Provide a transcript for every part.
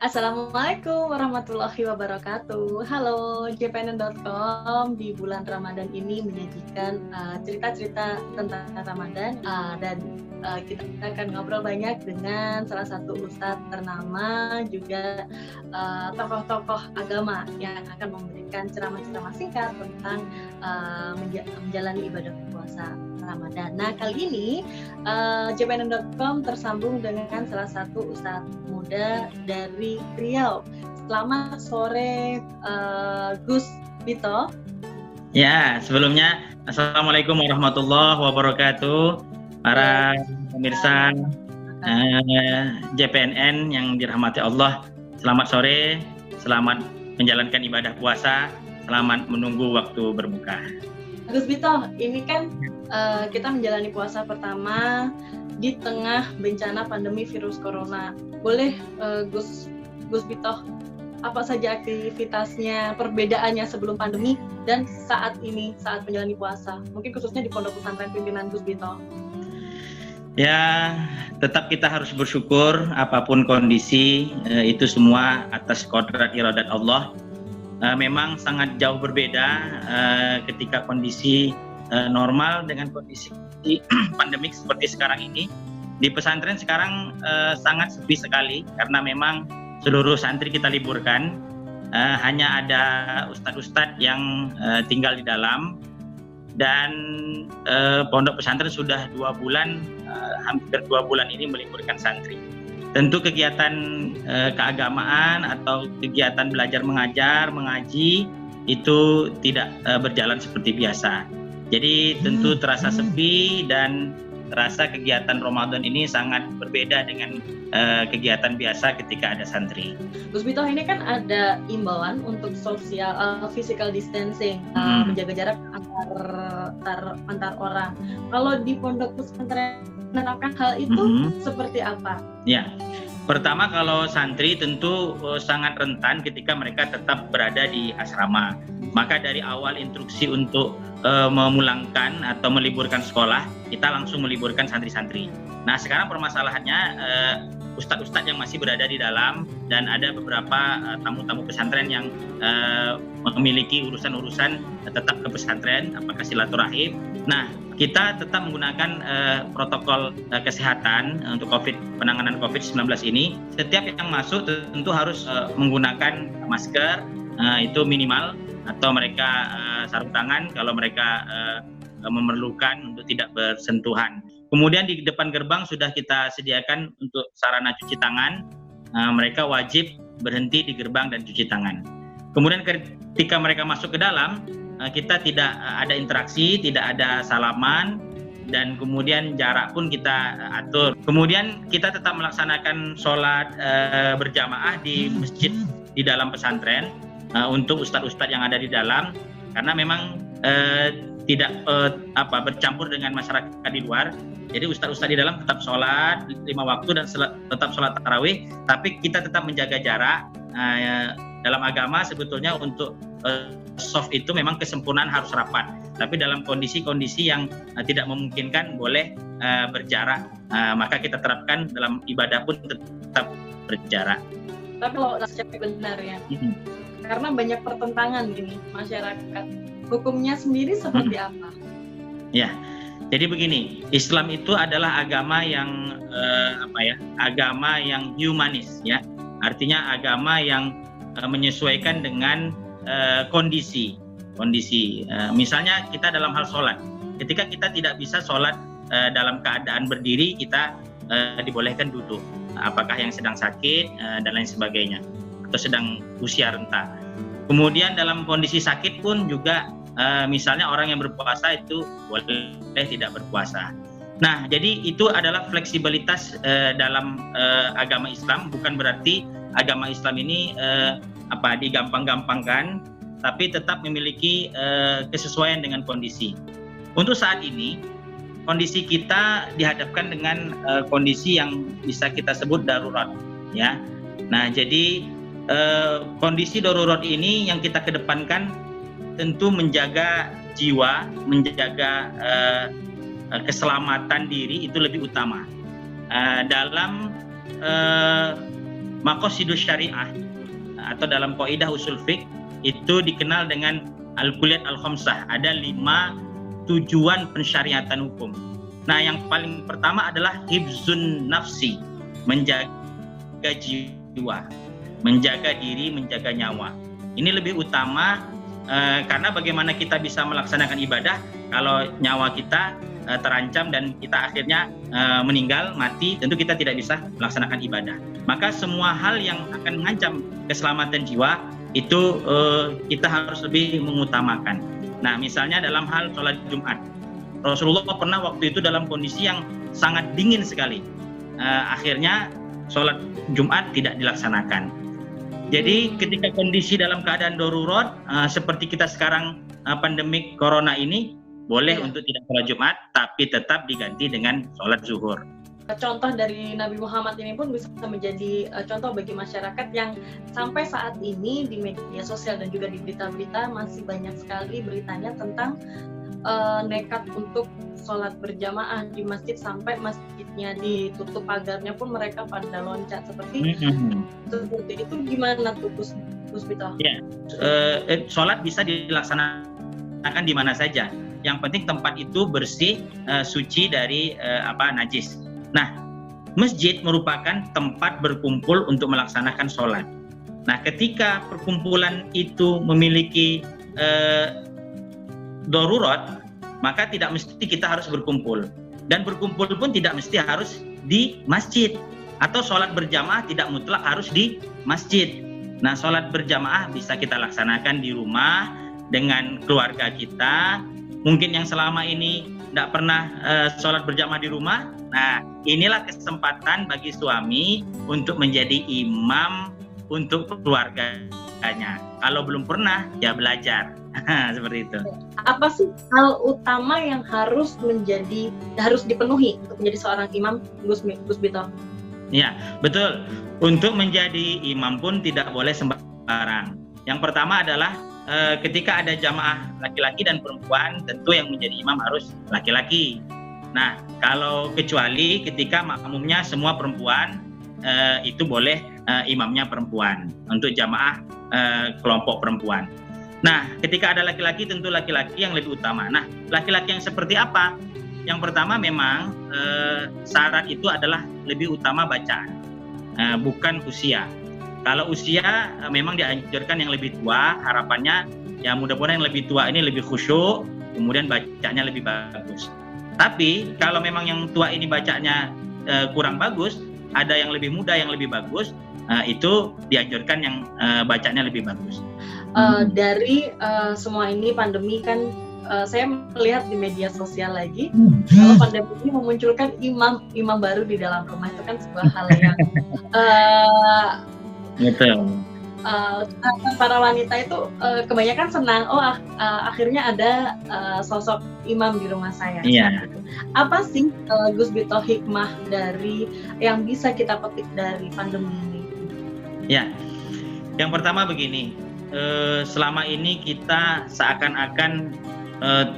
Assalamualaikum warahmatullahi wabarakatuh. Halo, JPNN.com di bulan Ramadan ini menyajikan cerita-cerita tentang Ramadan dan kita akan ngobrol banyak dengan salah satu ustadz ternama juga tokoh-tokoh agama yang akan memberikan ceramah-ceramah singkat tentang menjalani ibadah puasa Ramadan. Nah, kali ini JPNN.com tersambung dengan salah satu ustadz muda dari Riau. Selamat sore Gus Bito. Ya, sebelumnya Assalamualaikum warahmatullahi wabarakatuh. Para pemirsa JPNN yang dirahmati Allah, selamat sore, selamat menjalankan ibadah puasa, selamat menunggu waktu berbuka. Gus Bito, ini kan kita menjalani puasa pertama di tengah bencana pandemi virus corona. Boleh Gus Bito, apa saja aktivitasnya, perbedaannya sebelum pandemi dan saat ini, saat menjalani puasa? Mungkin khususnya di Pondok Pesantren Pimpinan Gus Bito. Ya, tetap kita harus bersyukur apapun kondisi, itu semua atas kodrat iradat Allah. Memang sangat jauh berbeda ketika kondisi normal dengan kondisi pandemik seperti sekarang ini. Di pesantren sekarang sangat sepi sekali karena memang seluruh santri kita liburkan. Hanya ada ustadz-ustadz yang tinggal di dalam, dan pondok pesantren sudah 2 bulan, hampir 2 bulan ini meliburkan santri. Tentu kegiatan keagamaan atau kegiatan belajar mengajar, mengaji itu tidak berjalan seperti biasa. Jadi tentu terasa sepi dan terasa kegiatan Ramadan ini sangat berbeda dengan kegiatan biasa ketika ada santri. Gus Bito, ini kan ada imbauan untuk physical distancing, menjaga jarak antar orang. Kalau di pondok pesantren menerapkan hal itu seperti apa? Ya, pertama kalau santri tentu sangat rentan ketika mereka tetap berada di asrama. Maka dari awal instruksi untuk memulangkan atau meliburkan sekolah, kita langsung meliburkan santri-santri. Nah, sekarang permasalahannya ustadz-ustadz yang masih berada di dalam, dan ada beberapa tamu-tamu pesantren yang memiliki urusan-urusan tetap ke pesantren, apakah silaturahim. Nah, kita tetap menggunakan protokol kesehatan untuk penanganan COVID-19 ini. Setiap yang masuk tentu harus menggunakan masker, itu minimal, atau mereka sarung tangan kalau mereka memerlukan untuk tidak bersentuhan. Kemudian di depan gerbang sudah kita sediakan untuk sarana cuci tangan. Mereka wajib berhenti di gerbang dan cuci tangan. Kemudian ketika mereka masuk ke dalam, kita tidak ada interaksi, tidak ada salaman, dan kemudian jarak pun kita atur. Kemudian kita tetap melaksanakan sholat berjamaah di masjid di dalam pesantren untuk ustadz-ustadz yang ada di dalam, karena memang tidak bercampur dengan masyarakat di luar. Jadi ustadz-ustadz di dalam tetap sholat 5 waktu dan tetap sholat tarawih, tapi kita tetap menjaga jarak. Dalam agama sebetulnya untuk soft itu memang kesempurnaan harus rapat, tapi dalam kondisi-kondisi yang tidak memungkinkan boleh berjarak, maka kita terapkan dalam ibadah pun tetap berjarak. Tapi kalau secara benar ya, karena banyak pertentangan gini masyarakat, hukumnya sendiri seperti apa? Ya, jadi begini, Islam itu adalah agama yang agama yang humanis, ya. Artinya agama yang menyesuaikan dengan kondisi. Misalnya kita dalam hal sholat, ketika kita tidak bisa sholat dalam keadaan berdiri, kita dibolehkan duduk. Apakah yang sedang sakit dan lain sebagainya, atau sedang usia renta. Kemudian dalam kondisi sakit pun juga, misalnya orang yang berpuasa itu boleh tidak berpuasa. Nah, jadi itu adalah fleksibilitas dalam agama Islam. Bukan berarti agama Islam ini digampang-gampangkan, tapi tetap memiliki kesesuaian dengan kondisi. Untuk saat ini, kondisi kita dihadapkan dengan kondisi yang bisa kita sebut darurat, ya. Nah, jadi kondisi darurat ini yang kita kedepankan tentu menjaga jiwa, menjaga keselamatan diri itu lebih utama. Dalam maqasidus syariah atau dalam kaidah usul fiqh itu dikenal dengan al-kulliyat al-khamsah. Ada 5 tujuan pensyariatan hukum. Nah, yang paling pertama adalah hifzun nafsi, menjaga jiwa, menjaga diri, menjaga nyawa. Ini lebih utama karena bagaimana kita bisa melaksanakan ibadah kalau nyawa kita terancam dan kita akhirnya meninggal, mati, tentu kita tidak bisa melaksanakan ibadah. Maka semua hal yang akan mengancam keselamatan jiwa itu kita harus lebih mengutamakan. Nah, misalnya dalam hal sholat Jumat, Rasulullah pernah waktu itu dalam kondisi yang sangat dingin sekali, akhirnya sholat Jumat tidak dilaksanakan. Jadi ketika kondisi dalam keadaan darurat seperti kita sekarang pandemik corona ini, boleh untuk tidak sholat Jumat, tapi tetap diganti dengan sholat zuhur. Contoh dari Nabi Muhammad ini pun bisa menjadi contoh bagi masyarakat yang sampai saat ini di media sosial dan juga di berita-berita masih banyak sekali beritanya tentang nekat untuk sholat berjamaah di masjid sampai masjidnya ditutup pagarnya pun mereka pada loncat seperti itu. Gimana tuh Gus Bito? Ya, sholat bisa dilaksanakan di mana saja. Yang penting tempat itu bersih, suci dari najis. Nah, masjid merupakan tempat berkumpul untuk melaksanakan sholat. Nah, ketika perkumpulan itu memiliki darurat, maka tidak mesti kita harus berkumpul. Dan berkumpul pun tidak mesti harus di masjid. Atau sholat berjamaah tidak mutlak harus di masjid. Nah, sholat berjamaah bisa kita laksanakan di rumah dengan keluarga kita. Mungkin yang selama ini tidak pernah sholat berjamaah di rumah. Nah, inilah kesempatan bagi suami untuk menjadi imam untuk keluarganya. Kalau belum pernah, ya belajar. Seperti itu. Apa sih hal utama yang harus dipenuhi untuk menjadi seorang imam, Gus Bito? Ya, betul. Untuk menjadi imam pun tidak boleh sembarang. Yang pertama adalah ketika ada jamaah laki-laki dan perempuan, tentu yang menjadi imam harus laki-laki. Nah, kalau kecuali ketika makmumnya semua perempuan, itu boleh imamnya perempuan untuk jamaah kelompok perempuan. Nah, ketika ada laki-laki, tentu laki-laki yang lebih utama. Nah, laki-laki yang seperti apa? Yang pertama memang syarat itu adalah lebih utama bacaan, bukan usia. Kalau usia memang dianjurkan yang lebih tua, harapannya ya mudah-mudahan yang lebih tua ini lebih khusyuk, kemudian bacanya lebih bagus. Tapi kalau memang yang tua ini bacanya kurang bagus, ada yang lebih muda yang lebih bagus, itu dianjurkan yang bacanya lebih bagus. Dari semua ini pandemi kan saya melihat di media sosial lagi kalau pandemi ini memunculkan imam baru di dalam rumah, itu kan sebuah hal yang para wanita itu kebanyakan senang, akhirnya ada sosok imam di rumah saya. Apa sih Gus Bito hikmah dari yang bisa kita petik dari pandemi ini? Ya, yang pertama begini, selama ini kita seakan-akan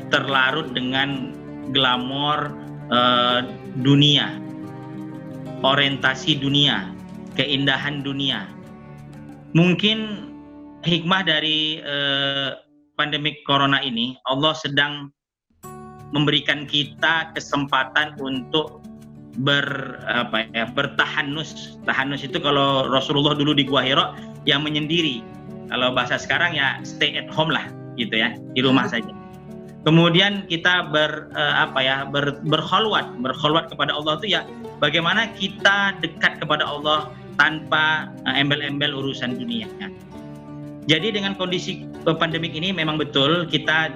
terlarut dengan glamor dunia, orientasi dunia, keindahan dunia. Mungkin hikmah dari pandemi corona ini, Allah sedang memberikan kita kesempatan untuk bertahanus. Tahanus itu kalau Rasulullah dulu di Gua Hira yang menyendiri. Kalau bahasa sekarang ya stay at home lah gitu ya, di rumah saja. Kemudian kita berkholwat kepada Allah itu ya bagaimana kita dekat kepada Allah tanpa embel-embel urusan dunia. Jadi dengan kondisi pandemik ini memang betul kita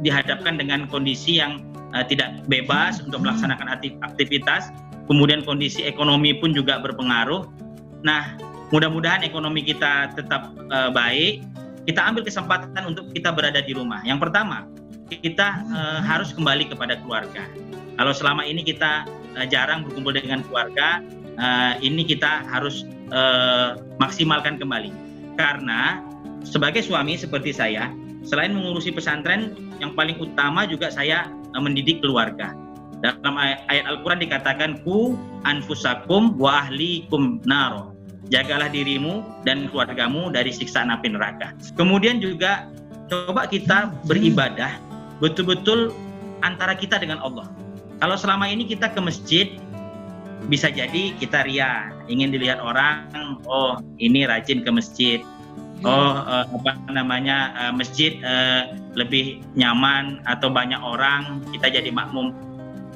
dihadapkan dengan kondisi yang tidak bebas untuk melaksanakan aktivitas, kemudian kondisi ekonomi pun juga berpengaruh. Nah, mudah-mudahan ekonomi kita tetap baik. Kita ambil kesempatan untuk kita berada di rumah. Yang pertama, kita harus kembali kepada keluarga. Kalau selama ini kita jarang berkumpul dengan keluarga, ini kita harus maksimalkan kembali. Karena sebagai suami seperti saya, selain mengurusi pesantren, yang paling utama juga saya mendidik keluarga. Dalam ayat Al-Quran dikatakan ku anfusakum wa ahlikum naro. jagalah dirimu dan keluargamu dari siksaan api neraka. Kemudian juga coba kita beribadah betul-betul antara kita dengan Allah. Kalau selama ini kita ke masjid, bisa jadi kita ria, ingin dilihat orang, oh ini rajin ke masjid, masjid lebih nyaman atau banyak orang, kita jadi makmum.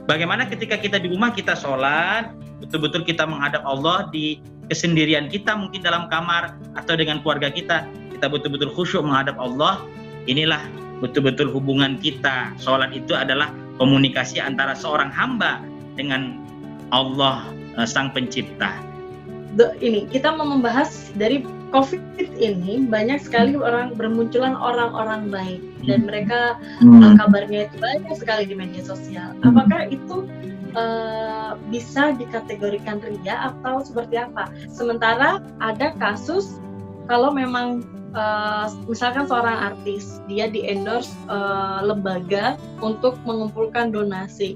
Bagaimana ketika kita di rumah kita sholat, betul-betul kita menghadap Allah di kesendirian kita, mungkin dalam kamar atau dengan keluarga kita betul-betul khusyuk menghadap Allah. Inilah betul-betul hubungan kita. Sholat itu adalah komunikasi antara seorang hamba dengan Allah, Sang Pencipta. Ini kita mau membahas dari COVID ini, banyak sekali bermunculan orang-orang baik dan mereka kabarnya itu banyak sekali di media sosial. Apakah itu bisa dikategorikan ria atau seperti apa? Sementara ada kasus kalau memang misalkan seorang artis, dia di-endorse lembaga untuk mengumpulkan donasi,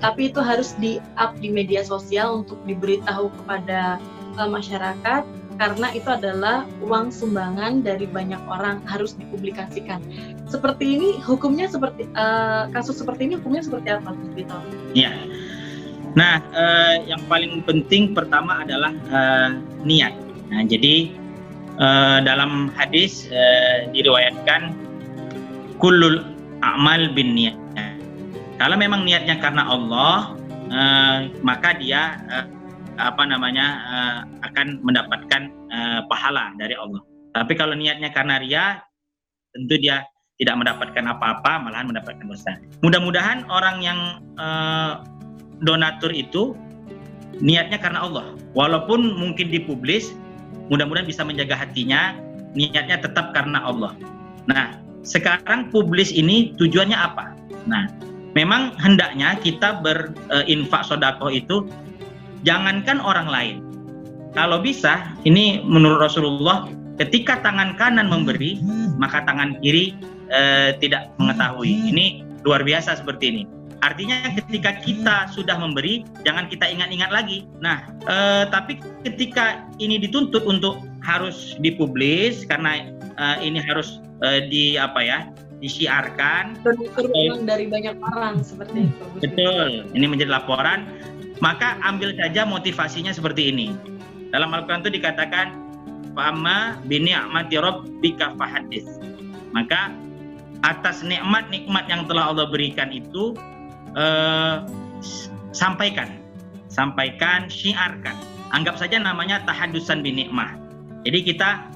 tapi itu harus di-up di media sosial untuk diberitahu kepada masyarakat, karena itu adalah uang sumbangan dari banyak orang, harus dipublikasikan. Seperti ini hukumnya kasus seperti ini hukumnya seperti apa, Gus Vito? Iya. Nah, yang paling penting pertama adalah niat. Nah, jadi dalam hadis diriwayatkan kullul a'mal bin niat. Kalau memang niatnya karena Allah, maka dia akan mendapatkan pahala dari Allah. Tapi kalau niatnya karena ria, tentu dia tidak mendapatkan apa-apa, malahan mendapatkan dosa. Mudah-mudahan orang yang donatur itu niatnya karena Allah, walaupun mungkin dipublis, mudah-mudahan bisa menjaga hatinya, niatnya tetap karena Allah. Nah, sekarang publis ini tujuannya apa? Nah, memang hendaknya kita berinfak sedekah itu jangankan orang lain. Kalau bisa, ini menurut Rasulullah, ketika tangan kanan memberi, maka tangan kiri tidak mengetahui. Ini luar biasa seperti ini. Artinya ketika kita sudah memberi, jangan kita ingat-ingat lagi. Nah, tapi ketika ini dituntut untuk harus dipublis, karena ini harus disiarkan. Uang dari banyak orang seperti itu. Betul, ini menjadi laporan. Maka ambil saja motivasinya seperti ini. Dalam Al-Quran itu dikatakan, "Fa'amma bini'mati rabbika fahadits." Maka atas nikmat-nikmat yang telah Allah berikan itu, sampaikan, syiarkan. Anggap saja namanya tahadusan binikmah. Jadi kita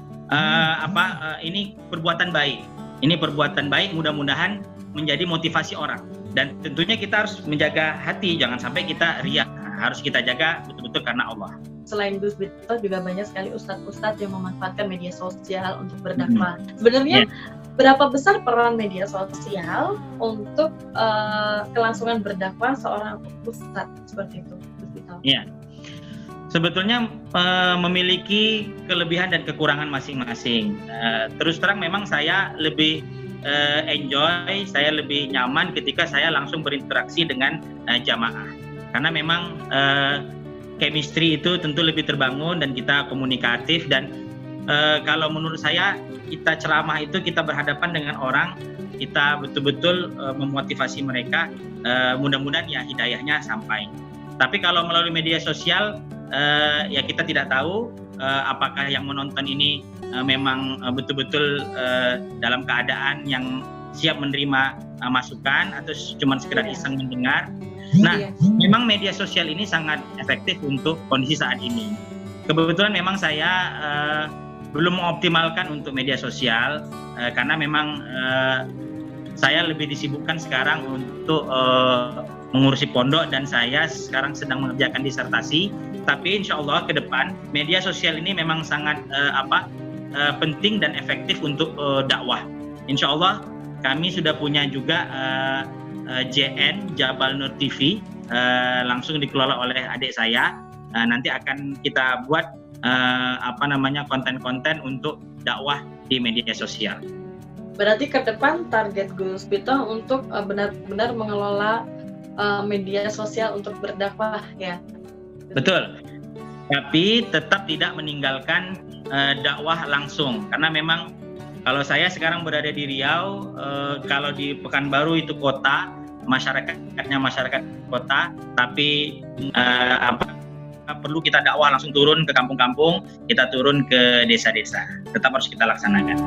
ini perbuatan baik. Ini perbuatan baik, mudah-mudahan menjadi motivasi orang. Dan tentunya kita harus menjaga hati, jangan sampai kita riya. Harus kita jaga betul-betul karena Allah. Selain Gus Vito, juga banyak sekali ustadz-ustadz yang memanfaatkan media sosial untuk berdakwah. Sebenarnya berapa besar peran media sosial untuk kelangsungan berdakwah seorang ustadz seperti itu, Gus Vito? Iya. Sebetulnya memiliki kelebihan dan kekurangan masing-masing. Terus terang memang saya lebih enjoy, saya lebih nyaman ketika saya langsung berinteraksi dengan jamaah. Karena memang chemistry itu tentu lebih terbangun dan kita komunikatif, dan kalau menurut saya kita ceramah itu kita berhadapan dengan orang, kita betul-betul memotivasi mereka, mudah-mudahan ya hidayahnya sampai. Tapi kalau melalui media sosial ya kita tidak tahu apakah yang menonton ini memang betul-betul dalam keadaan yang siap menerima masukan atau cuma sekedar iseng mendengar. Nah, memang media sosial ini sangat efektif untuk kondisi saat ini. Kebetulan memang saya belum mengoptimalkan untuk media sosial karena memang saya lebih disibukkan sekarang untuk mengurusi pondok, dan saya sekarang sedang mengerjakan disertasi. Tapi insya Allah ke depan media sosial ini memang sangat penting dan efektif untuk dakwah. Insya Allah kami sudah punya juga JN Jabal Nur TV, langsung dikelola oleh adik saya. Nanti akan kita buat konten-konten untuk dakwah di media sosial. Berarti ke depan target Gus Vito untuk benar-benar mengelola media sosial untuk berdakwah, ya? Betul. tapi tetap tidak meninggalkan dakwah langsung, karena memang kalau saya sekarang berada di Riau, kalau di Pekanbaru itu kota, masyarakatnya masyarakat kota, tapi perlu kita dakwah langsung turun ke kampung-kampung, kita turun ke desa-desa, tetap harus kita laksanakan.